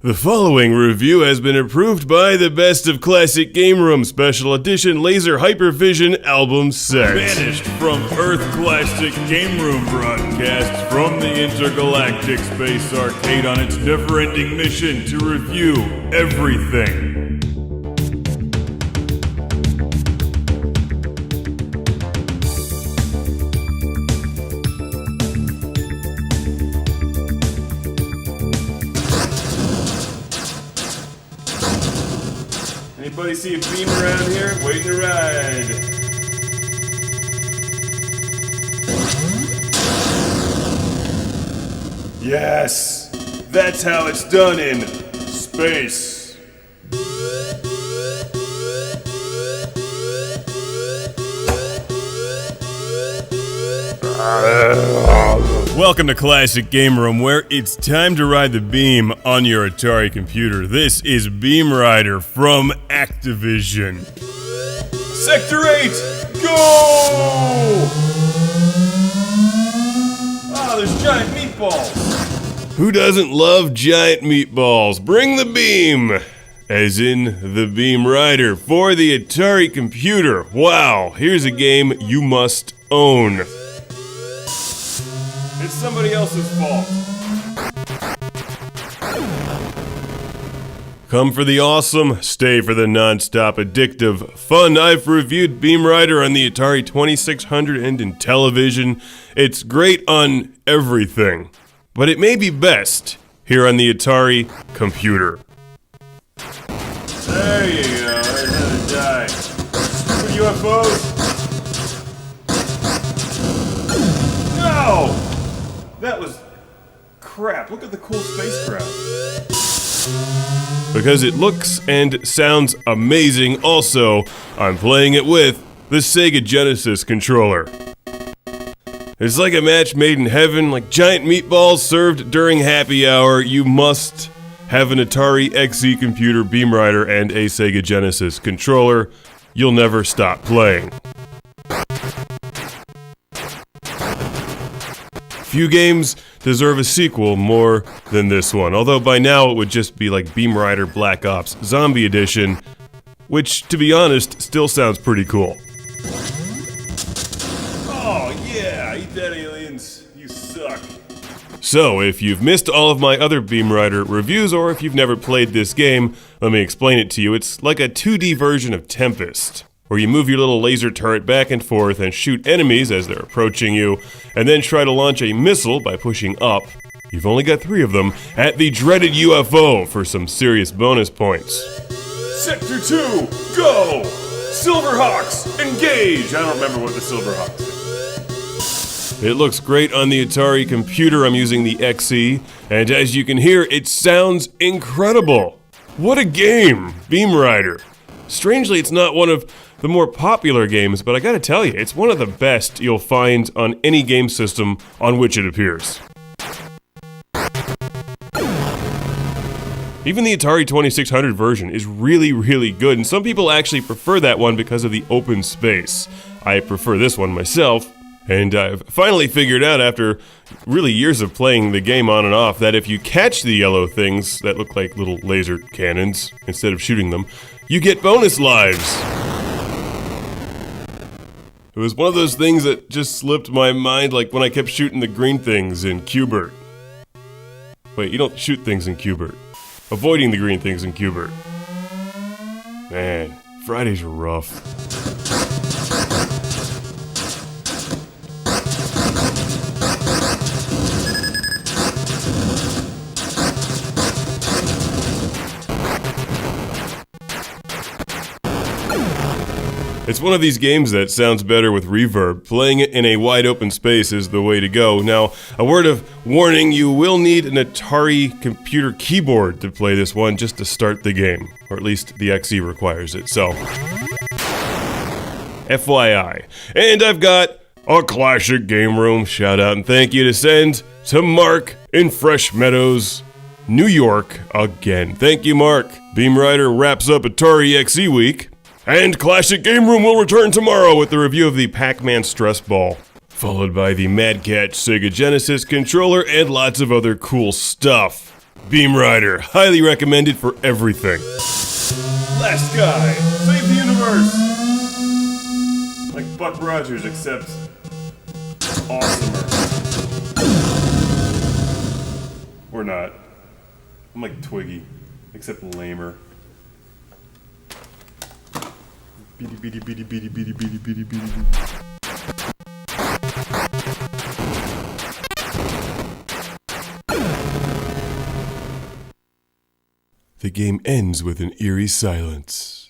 The following review has been approved by the Best of Classic Game Room Special Edition Laser Hypervision Album Set. Banished from Earth Classic Game Room broadcasts from the Intergalactic Space Arcade on its never-ending mission to review everything. Anybody see a beam around here? Waiting to ride. Yes! That's how it's done in space. Welcome to Classic Game Room, where it's time to ride the beam on your Atari computer. This is BEAMRIDER from Activision. Sector 8, go! Ah, there's giant meatballs. Who doesn't love giant meatballs? Bring the beam! As in the BEAMRIDER for the Atari computer. Wow, here's a game you must own. It's somebody else's fault. Come for the awesome, stay for the non-stop addictive fun. I've reviewed BEAMRIDER on the Atari 2600 and in television. It's great on everything, but it may be best here on the Atari computer. There you go, there's another die. Stupid UFOs. No! That was crap. Look at the cool spacecraft. Because it looks and sounds amazing. Also, I'm playing it with the Sega Genesis controller. It's like a match made in heaven, like giant meatballs served during happy hour. You must have an Atari XE computer, BEAMRIDER, and a Sega Genesis controller. You'll never stop playing. Few games deserve a sequel more than this one, although by now it would just be like BEAMRIDER Black Ops Zombie Edition, which, to be honest, still sounds pretty cool. Oh yeah, eat that, aliens. You suck. So, if you've missed all of my other BEAMRIDER reviews, or if you've never played this game, let me explain it to you. It's like a 2D version of Tempest, where you move your little laser turret back and forth and shoot enemies as they're approaching you, and then try to launch a missile by pushing up. You've only got 3 of them at the dreaded UFO for some serious bonus points. Sector 2, go! Silverhawks, engage! I don't remember what the Silverhawks did. It looks great on the Atari computer. I'm using the XE, and as you can hear, it sounds incredible. What a game, BEAMRIDER. Strangely, it's not one of the more popular games, but I gotta tell you, it's one of the best you'll find on any game system on which it appears. Even the Atari 2600 version is really, really good, and some people actually prefer that one because of the open space. I prefer this one myself, and I've finally figured out after really years of playing the game on and off that if you catch the yellow things that look like little laser cannons instead of shooting them, you get bonus lives. It was one of those things that just slipped my mind, like when I kept shooting the green things in Q*bert. Wait, you don't shoot things in Q*bert. Avoiding the green things in Q*bert. Man, Fridays are rough. It's one of these games that sounds better with reverb. Playing it in a wide open space is the way to go. Now, a word of warning, you will need an Atari computer keyboard to play this one just to start the game. Or at least the XE requires it, so FYI. And I've got a Classic Game Room shout out and thank you to send to Mark in Fresh Meadows, New York again. Thank you, Mark. BEAMRIDER wraps up Atari XE week. And Classic Game Room will return tomorrow with the review of the Pac-Man Stress Ball, followed by the Mad Catz Sega Genesis controller and lots of other cool stuff. BEAMRIDER, highly recommended for everything. Last guy, save the universe! Like Buck Rogers, except awesomer. Or not. I'm like Twiggy, except lamer. Beady beady beady beady beady beady beady beady. The game ends with an eerie silence.